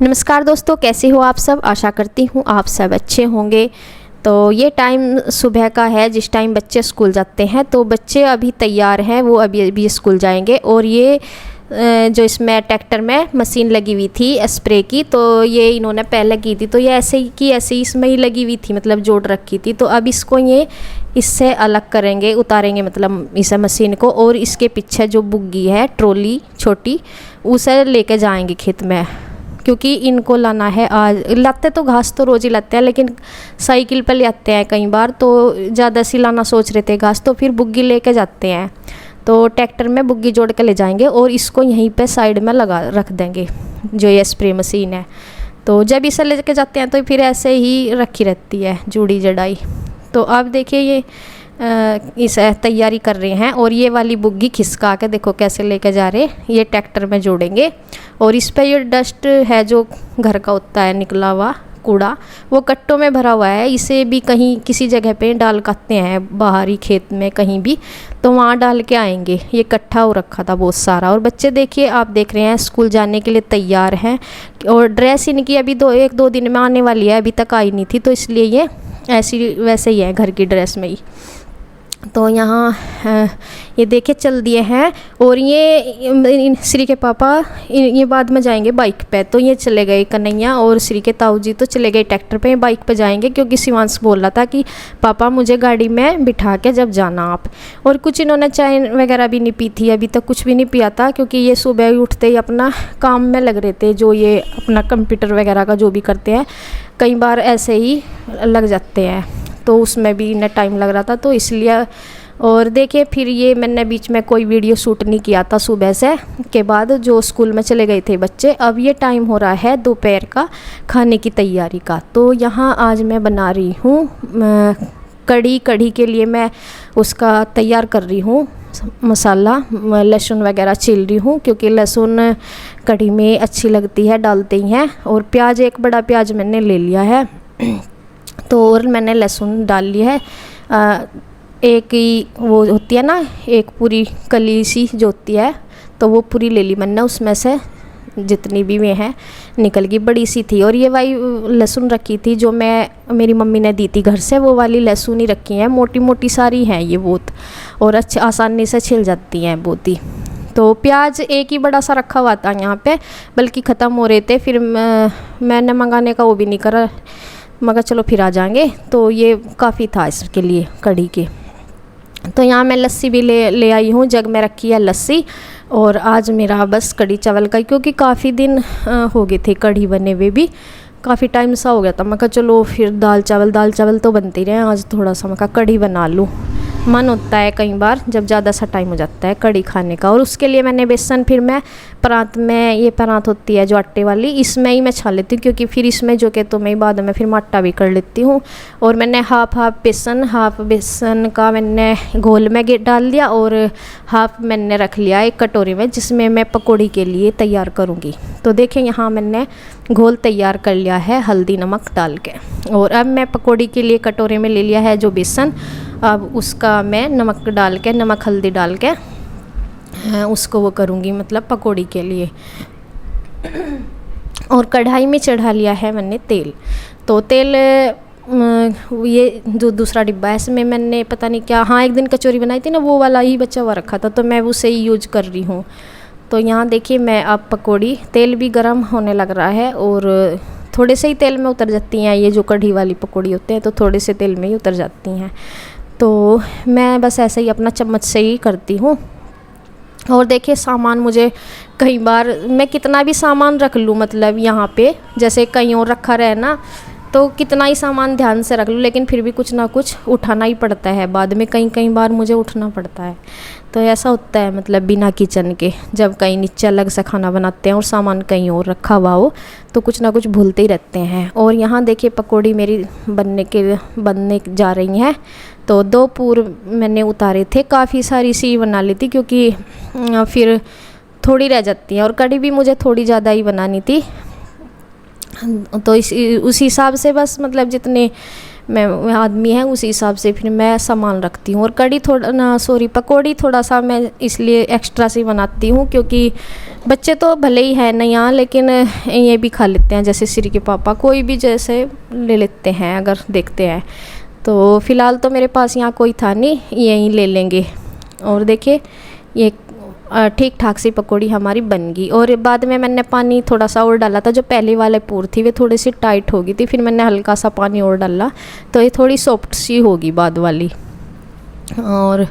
नमस्कार दोस्तों, कैसे हो आप सब। आशा करती हूँ आप सब अच्छे होंगे। तो ये टाइम सुबह का है जिस टाइम बच्चे स्कूल जाते हैं। तो बच्चे अभी तैयार हैं, वो अभी अभी स्कूल जाएंगे। और ये जो इसमें ट्रैक्टर में मशीन लगी हुई थी स्प्रे की, तो ये इन्होंने पहले की थी। तो ये ऐसे ही की ऐसे ही इसमें ही लगी हुई थी, मतलब जोड़ रखी थी। तो अब इसको ये इससे अलग करेंगे, उतारेंगे मतलब इस मशीन को। और इसके पीछे जो बुग्गी है ट्रॉली छोटी, उसे लेके जाएंगे खेत में, क्योंकि इनको लाना है। आज लाते तो घास तो रोज़ ही लाते हैं, लेकिन साइकिल पर ले आते हैं कई बार। तो ज़्यादा सी लाना सोच रहे थे घास, तो फिर बुग्गी लेके जाते हैं। तो ट्रैक्टर में बुग्गी जोड़ के ले जाएंगे और इसको यहीं पे साइड में लगा रख देंगे, जो ये स्प्रे मशीन है। तो जब इसे लेके जाते हैं तो फिर ऐसे ही रखी रहती है जुड़ी जड़ाई। तो अब देखिए ये इस तैयारी कर रहे हैं। और ये वाली बुग्गी खिसका के देखो कैसे लेके जा रहे, ये ट्रैक्टर में जोड़ेंगे। और इस पे ये डस्ट है जो घर का होता है निकला हुआ कूड़ा, वो कट्टों में भरा हुआ है। इसे भी कहीं किसी जगह पे डाल करते हैं, बाहरी खेत में कहीं भी, तो वहाँ डाल के आएंगे। ये इकट्ठा हो रखा था बहुत सारा। और बच्चे देखिए, आप देख रहे हैं स्कूल जाने के लिए तैयार हैं। और ड्रेस इनकी अभी एक दो दिन में आने वाली है, अभी तक आई नहीं थी। तो इसलिए ये ऐसी वैसे ही है, घर की ड्रेस में ही। तो यहाँ ये देखे चल दिए हैं। और ये श्री के पापा ये बाद में जाएंगे बाइक पे। तो ये चले गए कन्हैया, और श्री के ताऊ जी तो चले गए ट्रैक्टर पे, बाइक पे जाएंगे। क्योंकि शिवांश बोल रहा था कि पापा मुझे गाड़ी में बिठा के जब जाना आप। और कुछ इन्होंने चाय वगैरह भी नहीं पी थी, अभी तक कुछ भी नहीं पिया था। क्योंकि ये सुबह ही उठते ही अपना काम में लग रहे थे, जो ये अपना कंप्यूटर वगैरह का जो भी करते हैं, कई बार ऐसे ही लग जाते हैं। तो उसमें भी इन्हें टाइम लग रहा था, तो इसलिए। और देखिए फिर ये मैंने बीच में कोई वीडियो शूट नहीं किया था सुबह से के बाद, जो स्कूल में चले गए थे बच्चे। अब ये टाइम हो रहा है दोपहर का खाने की तैयारी का। तो यहाँ आज मैं बना रही हूँ कढ़ी के लिए मैं उसका तैयार कर रही हूँ मसाला। लहसुन वगैरह छील रही हूँ, क्योंकि लहसुन कढ़ी में अच्छी लगती है, डालते ही हैं। और प्याज, एक बड़ा प्याज मैंने ले लिया है। तो और मैंने लहसुन डाल लिया है। एक ही वो होती है ना, एक पूरी कली सी जो होती है, तो वो पूरी ले ली मैंने। उसमें से जितनी भी वे हैं निकल गई, बड़ी सी थी। और ये वाली लहसुन रखी थी जो मेरी मम्मी ने दी थी घर से, वो वाली लहसुन ही रखी है। मोटी मोटी सारी हैं ये बहुत, और अच्छी आसानी से छिल जाती हैं बहुत ही। तो प्याज एक ही बड़ा सा रखा हुआ था यहाँ पे, बल्कि ख़त्म हो रहे थे। फिर मैंने मंगाने का वो भी नहीं करा, मगर चलो फिर आ जाएंगे। तो ये काफ़ी था इसके लिए कढ़ी के। तो यहाँ मैं लस्सी भी ले आई हूँ, जग में रखी है लस्सी। और आज मेरा बस कढ़ी चावल का, क्योंकि काफ़ी दिन हो गए थे कढ़ी बने हुए भी, काफ़ी टाइम सा हो गया था। मैं कहा चलो फिर दाल चावल तो बनते ही रहे, आज थोड़ा सा मैं कहा कढ़ी बना लूँ। मन होता है कई बार जब ज़्यादा सा टाइम हो जाता है कढ़ी खाने का। और उसके लिए मैंने बेसन, फिर मैं परात में, ये परात होती है जो आटे वाली, इसमें ही मैं छा लेती हूँ। क्योंकि फिर इसमें जो कि तो मैं बाद में फिर आटा भी कर लेती हूँ। और मैंने हाफ बेसन का मैंने घोल में डाल दिया, और हाफ मैंने रख लिया एक कटोरी में, जिसमें मैं पकौड़ी के लिए तैयार करूँगी। तो देखें यहाँ मैंने घोल तैयार कर लिया है हल्दी नमक डाल के। और अब मैं पकौड़ी के लिए कटोरे में ले लिया है जो बेसन। अब उसका मैं नमक डाल के, नमक हल्दी डाल के उसको वो करूँगी, मतलब पकौड़ी के लिए। और कढ़ाई में चढ़ा लिया है मैंने तेल। तो तेल ये जो दूसरा डिब्बा है, इसमें मैंने पता नहीं क्या, हाँ एक दिन कचौरी बनाई थी ना, वो वाला ही बचा हुआ रखा था, तो मैं उसे ही यूज कर रही हूँ। तो यहाँ देखिए मैं अब पकौड़ी, तेल भी गर्म होने लग रहा है, और थोड़े से ही तेल में उतर जाती हैं ये जो कढ़ी वाली पकौड़ी होते हैं, तो थोड़े से तेल में ही उतर जाती हैं। तो मैं बस ऐसे ही अपना चम्मच से ही करती हूँ। और देखिए सामान मुझे कई बार, मैं कितना भी सामान रख लूँ, मतलब यहाँ पे जैसे कहीं और रखा रहे ना, तो कितना ही सामान ध्यान से रख लूँ, लेकिन फिर भी कुछ ना कुछ उठाना ही पड़ता है बाद में। कई बार मुझे उठना पड़ता है। तो ऐसा होता है, मतलब बिना किचन के जब कहीं नीचे अलग से खाना बनाते हैं और सामान कहीं और रखा हुआ हो, तो कुछ ना कुछ भूलते ही रहते हैं। और यहाँ देखिए पकौड़ी मेरी बनने जा रही हैं। तो 2 पूर मैंने उतारे थे, काफ़ी सारी सी बना ली थी, क्योंकि फिर थोड़ी रह जाती है। और कढ़ी भी मुझे थोड़ी ज़्यादा ही बनानी थी। तो उस हिसाब से बस, मतलब जितने मैं आदमी है उस हिसाब से फिर मैं सामान रखती हूँ। और कड़ी थोड़ा ना सॉरी पकौड़ी थोड़ा सा मैं इसलिए एक्स्ट्रा से बनाती हूँ क्योंकि बच्चे तो भले ही है नहीं यहाँ, लेकिन ये भी खा लेते हैं, जैसे श्री के पापा कोई भी जैसे ले लेते हैं अगर देखते हैं। तो फ़िलहाल तो मेरे पास यहाँ कोई था नहीं, यहीं ले लेंगे। और देखिए ये ठीक ठाक सी पकौड़ी हमारी बन गई। और बाद में मैंने पानी थोड़ा सा और डाला था, जो पहले वाले पूर थी वे थोड़ी सी टाइट हो गई थी, फिर मैंने हल्का सा पानी और डाला तो ये थोड़ी सॉफ्ट सी होगी बाद वाली। और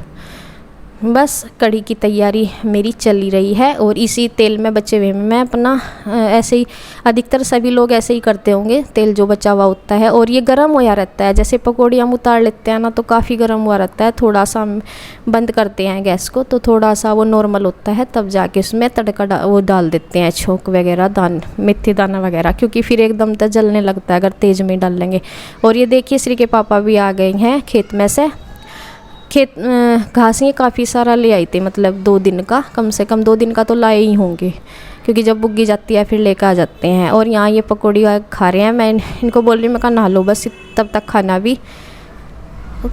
बस कढ़ी की तैयारी मेरी चली रही है। और इसी तेल में बचे हुए मैं अपना ऐसे ही, अधिकतर सभी लोग ऐसे ही करते होंगे, तेल जो बचा हुआ होता है और ये गर्म होया रहता है। जैसे पकौड़ी हम उतार लेते हैं ना तो काफ़ी गर्म हुआ रहता है, थोड़ा सा हम बंद करते हैं गैस को तो थोड़ा सा वो नॉर्मल होता है, तब जाके उसमें तड़का वो डाल देते हैं, छोंक वगैरह मेथी दाना वगैरह, क्योंकि फिर एकदम तक जलने लगता है अगर तेज़ में डाल लेंगे। और ये देखिए श्री के पापा भी आ गए हैं खेत में से। खेत घास ये काफ़ी सारा ले आई थी, मतलब 2 दिन का, कम से कम 2 दिन का तो लाए ही होंगे, क्योंकि जब बुग्गी जाती है फिर लेकर आ जाते हैं। और यहाँ ये पकौड़ी खा रहे हैं, मैं इनको बोल रही हूँ मैं कहा नहा लो बस, तब तक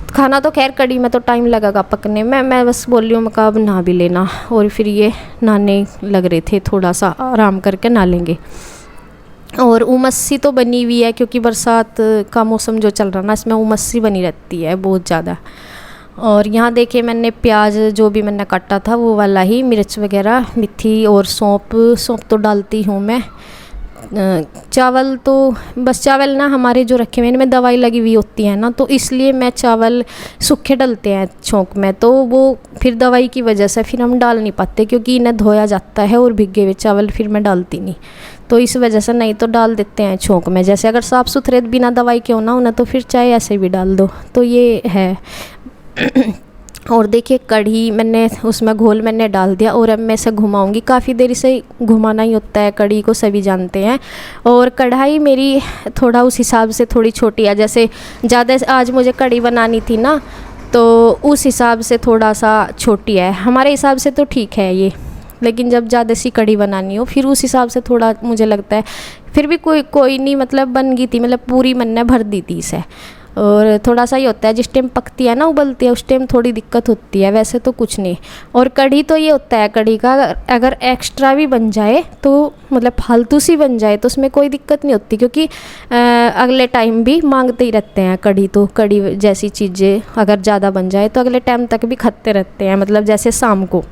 खाना तो खैर कड़ी में तो टाइम लगेगा पकने में, मैं बस बोल रही हूँ मैं कहा अब नहा भी लेना। और फिर ये नहाने लग रहे थे, थोड़ा सा आराम करके नहा लेंगे। और उमस सी तो बनी हुई है क्योंकि बरसात का मौसम जो चल रहा ना, इसमें उमस सी बनी रहती है बहुत ज़्यादा। और यहाँ देखिए मैंने प्याज जो भी मैंने काटा था वो वाला ही, मिर्च वगैरह, मेथी और सौंफ तो डालती हूँ मैं। चावल तो बस, चावल ना हमारे जो रखे हुए इनमें दवाई लगी हुई होती है ना, तो इसलिए मैं चावल सूखे डलते हैं छोंक में, तो वो फिर दवाई की वजह से फिर हम डाल नहीं पाते क्योंकि इन्हें धोया जाता है और भीगे हुए चावल फिर मैं डालती नहीं, तो इस वजह से नहीं तो डाल देते हैं छोंक में। जैसे अगर साफ़ सुथरे बिना दवाई के होना उन्हें तो फिर चाहे ऐसे भी डाल दो, तो ये है। और देखिए कढ़ी मैंने उसमें घोल मैंने डाल दिया और अब मैं इसे घुमाऊंगी, काफ़ी देर से घुमाना ही होता है कढ़ी को, सभी जानते हैं। और कढ़ाई मेरी थोड़ा उस हिसाब से थोड़ी छोटी है, जैसे ज़्यादा आज मुझे कढ़ी बनानी थी ना तो उस हिसाब से थोड़ा सा छोटी है, हमारे हिसाब से तो ठीक है ये, लेकिन जब ज़्यादा सी कढ़ी बनानी हो फिर उस हिसाब से थोड़ा मुझे लगता है, फिर भी कोई नहीं, मतलब बन गई थी, मतलब पूरी मैंने भर दी थी इसे। और थोड़ा सा ही होता है जिस टाइम पकती है ना, उबलती है, उस टाइम थोड़ी दिक्कत होती है, वैसे तो कुछ नहीं। और कढ़ी तो ये होता है, कढ़ी का अगर एक्स्ट्रा भी बन जाए तो मतलब फालतू सी बन जाए तो उसमें कोई दिक्कत नहीं होती, क्योंकि अगले टाइम भी मांगते ही रहते हैं कढ़ी, तो कढ़ी जैसी चीज़ें अगर ज़्यादा बन जाए तो अगले टाइम तक भी खाते रहते हैं, मतलब जैसे शाम को,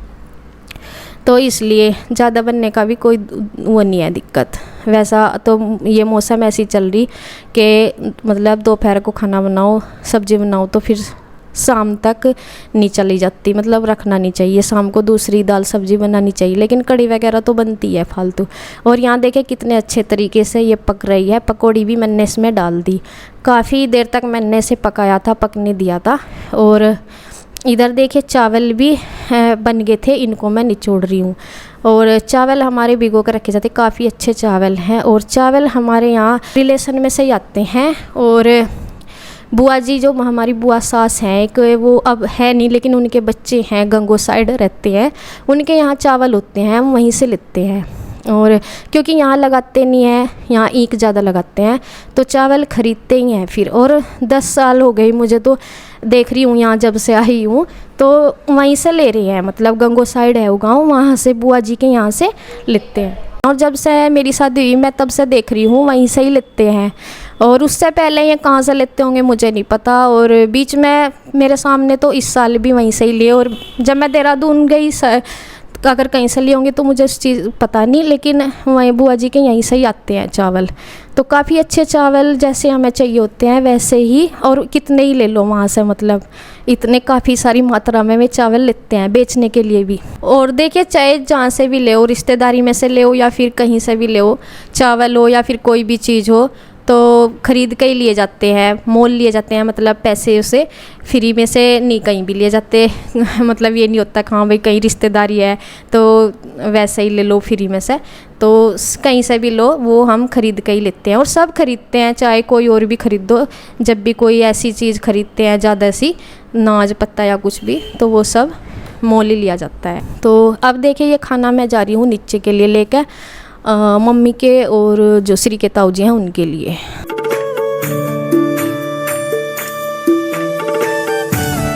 तो इसलिए ज़्यादा बनने का भी कोई वो नहीं है दिक्कत। वैसा तो ये मौसम ऐसी चल रही कि मतलब दोपहर को खाना बनाओ, सब्ज़ी बनाओ तो फिर शाम तक नहीं चली जाती, मतलब रखना नहीं चाहिए, शाम को दूसरी दाल सब्ज़ी बनानी चाहिए, लेकिन कढ़ी वगैरह तो बनती है फालतू। और यहाँ देखें कितने अच्छे तरीके से ये पक रही है, पकौड़ी भी मैंने इसमें डाल दी, काफ़ी देर तक मैंने इसे पकाया था, पकने दिया था। और इधर देखिए चावल भी बन गए थे, इनको मैं निचोड़ रही हूँ। और चावल हमारे भिगो कर रखे जाते, काफ़ी अच्छे चावल हैं। और चावल हमारे यहाँ रिलेशन में से ही आते हैं। और बुआ जी जो हमारी बुआ सास हैं एक, वो अब है नहीं, लेकिन उनके बच्चे हैं, गंगो साइड रहते हैं, उनके यहाँ चावल होते हैं, हम वहीं से लेते हैं। और क्योंकि यहाँ लगाते नहीं हैं, यहाँ ईंख ज़्यादा लगाते हैं, तो चावल ख़रीदते ही हैं फिर। और 10 साल हो गए मुझे तो देख रही हूँ, यहाँ जब से आई हूँ तो वहीं से ले रही हैं, मतलब गंगो साइड है वो गाँव, वहाँ से बुआ जी के यहाँ से लेते हैं। और जब से मेरी शादी हुई मैं तब से देख रही हूँ वहीं से ही लेते हैं। और उससे पहले ये कहाँ से लेते होंगे मुझे नहीं पता। और बीच में मेरे सामने तो इस साल भी वहीं से ही लिए। और जब मैं देहरादून गई अगर कहीं से लिए होंगे तो मुझे उस चीज़ पता नहीं, लेकिन वहीं बुआ जी के यहीं से ही आते हैं चावल। तो काफ़ी अच्छे चावल जैसे हमें चाहिए होते हैं वैसे ही, और कितने ही ले लो वहाँ से, मतलब इतने काफ़ी सारी मात्रा में वे चावल लेते हैं बेचने के लिए भी। और देखिए चाहे जहाँ से भी ले, रिश्तेदारी में से ले या फिर कहीं से भी ले, चावल हो या फिर कोई भी चीज़ हो, तो ख़रीद के ही लिए जाते हैं, मोल लिए जाते हैं, मतलब पैसे उसे फ्री में से नहीं कहीं भी लिए जाते मतलब ये नहीं होता कि हाँ भाई कहीं रिश्तेदारी है तो वैसे ही ले लो फ्री में से, तो कहीं से भी लो, वो हम ख़रीद के ही लेते हैं। और सब खरीदते हैं, चाहे कोई और भी ख़रीदो, जब भी कोई ऐसी चीज़ खरीदते हैं ज़्यादा सी नाज पत्ता या कुछ भी, तो वो सब मोल ही लिया जाता है। तो अब देखिए ये खाना मैं जा रही हूँ नीचे के लिए लेकर, मम्मी के और जो श्री के ताऊ जी हैं उनके लिए।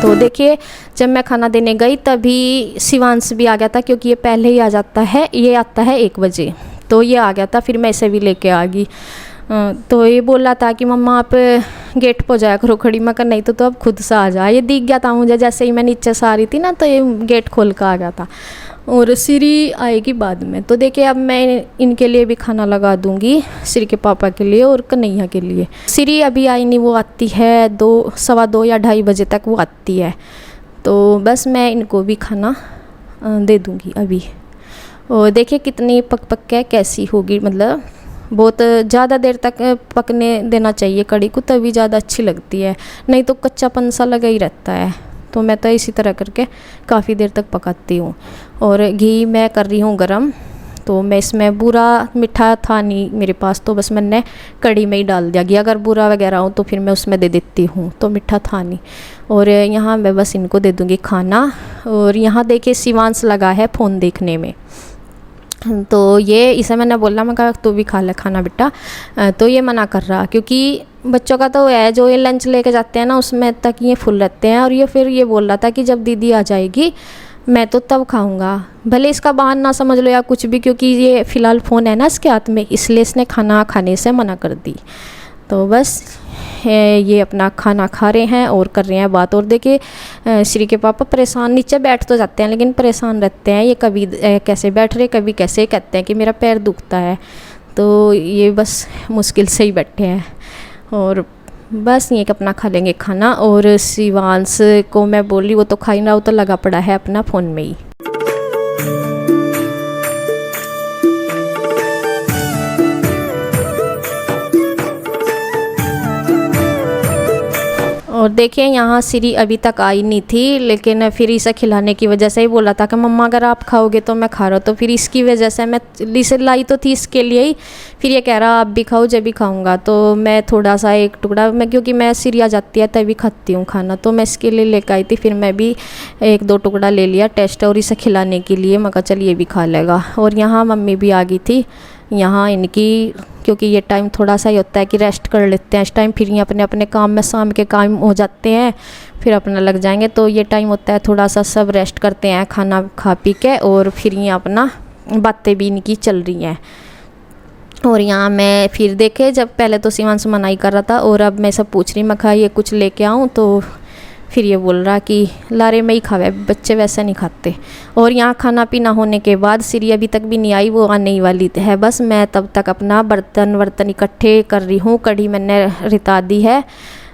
तो देखिए जब मैं खाना देने गई तभी शिवांश भी आ गया था, क्योंकि ये पहले ही आ जाता है, ये आता है 1 बजे, तो ये आ गया था। फिर मैं इसे भी लेके आ गई। तो ये बोल रहा था कि मम्मा आप गेट पर जाया करो खड़ी। मैं कहा नहीं तो अब खुद से आ जा। ये दिख गया था मुझे जैसे ही मैं नीचे से आ रही थी ना, तो ये गेट खोल कर आ गया था। और श्री आएगी बाद में। तो देखिए अब मैं इनके लिए भी खाना लगा दूंगी, श्री के पापा के लिए और कन्हैया के लिए। श्री अभी आई नहीं, वो आती है 2, सवा 2 या 2:30 बजे तक वो आती है। तो बस मैं इनको भी खाना दे दूंगी अभी। और देखिए कितनी पक के कैसी होगी, मतलब बहुत ज़्यादा देर तक पकने देना चाहिए कड़ी को, तभी ज़्यादा अच्छी लगती है, नहीं तो कच्चापन सा लगा ही रहता है। तो मैं तो इसी तरह करके काफ़ी देर तक पकाती हूँ। और घी मैं कर रही हूँ गरम, तो मैं इसमें बूरा मीठा था नहीं मेरे पास, तो बस मैंने कड़ी में ही डाल दिया। घी अगर बूरा वगैरह हो तो फिर मैं उसमें दे देती हूँ, तो मीठा था नहीं। और यहाँ मैं बस इनको दे दूँगी खाना। और यहाँ देखिए शिवांश लगा है फ़ोन देखने में, तो ये इसे मैंने बोला, मैं कहा तू भी खा ले खाना बेटा, तो ये मना कर रहा, क्योंकि बच्चों का तो है जो ये लंच लेके जाते हैं ना उसमें तक ये फुल रहते हैं। और ये फिर ये बोल रहा था कि जब दीदी आ जाएगी मैं तो तब खाऊंगा, भले इसका बहाना ना समझ लो या कुछ भी, क्योंकि ये फ़िलहाल फ़ोन है ना इसके हाथ में, इसलिए इसने खाना खाने से मना कर दी। तो बस ये अपना खाना खा रहे हैं और कर रहे हैं बात। और देखिए श्री के पापा परेशान, नीचे बैठ तो जाते हैं लेकिन परेशान रहते हैं। ये कभी कैसे बैठ रहे, कभी कैसे कहते हैं कि मेरा पैर दुखता है, तो ये बस मुश्किल से ही बैठे हैं। और बस ये अपना खा लेंगे खाना। और शिवांश को मैं बोली, वो तो खा ही ना, वो तो लगा पड़ा है अपना फ़ोन में ही। और देखिए यहाँ श्री अभी तक आई नहीं थी, लेकिन फिर इसे खिलाने की वजह से ही बोला था कि मम्मा अगर आप खाओगे तो मैं खा रहा हूँ, तो फिर इसकी वजह से मैं इसे लाई तो थी इसके लिए ही। फिर ये कह रहा आप भी खाओ, जब भी खाऊंगा। तो मैं थोड़ा सा एक टुकड़ा, मैं क्योंकि मैं श्री आ जाती है तभी खाती हूँ खाना, तो मैं इसके लिए लेकर आई थी। फिर मैं भी 1-2 टुकड़ा ले लिया टेस्ट, और इसे खिलाने के लिए मैं कहा चल ये भी खा लेगा। और यहाँ मम्मी भी आ गई थी। यहाँ इनकी, क्योंकि ये टाइम थोड़ा सा ही होता है कि रेस्ट कर लेते हैं इस टाइम, फिर ये अपने अपने काम में, शाम के काम हो जाते हैं, फिर अपना लग जाएंगे। तो ये टाइम होता है थोड़ा सा सब रेस्ट करते हैं खाना खा पी के, और फिर ये अपना बातें भी इनकी चल रही हैं। और यहाँ मैं फिर देखे, जब पहले तो शिवांश मनाई कर रहा था और अब मैं सब पूछ रही, मैं कहा ये कुछ लेके आऊँ, तो फिर ये बोल रहा कि लारे में ही खावे, बच्चे वैसे नहीं खाते। और यहाँ खाना पीना होने के बाद श्री अभी तक भी नहीं आई, वो आने ही वाली है। बस मैं तब तक अपना बर्तन इकट्ठे कर रही हूँ। कढ़ी मैंने रिता दी है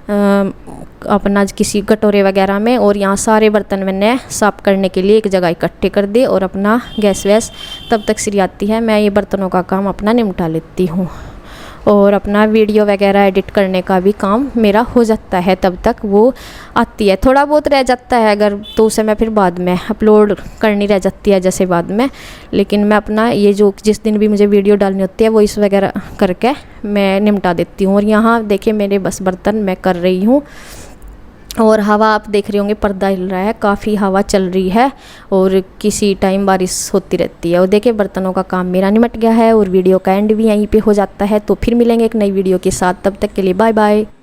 अपना किसी कटोरे वगैरह में, और यहाँ सारे बर्तन मैंने साफ़ करने के लिए एक जगह इकट्ठे कर दिए। और अपना गैस वैस, तब तक श्री आती है मैं ये बर्तनों का काम अपना निपटा लेती हूँ। और अपना वीडियो वगैरह एडिट करने का भी काम मेरा हो जाता है, तब तक वो आती है। थोड़ा बहुत रह जाता है अगर, तो उसे मैं फिर बाद में अपलोड करनी रह जाती है जैसे बाद में, लेकिन मैं अपना ये जो जिस दिन भी मुझे वीडियो डालनी होती है वो इस वगैरह करके मैं निपटा देती हूँ। और यहाँ देखिए मेरे बस बर्तन मैं कर रही हूँ। और हवा आप देख रहे होंगे, पर्दा हिल रहा है, काफ़ी हवा चल रही है और किसी टाइम बारिश होती रहती है। और देखिए बर्तनों का काम मेरा निमट गया है और वीडियो का एंड भी यहीं पे हो जाता है। तो फिर मिलेंगे एक नई वीडियो के साथ, तब तक के लिए बाय बाय।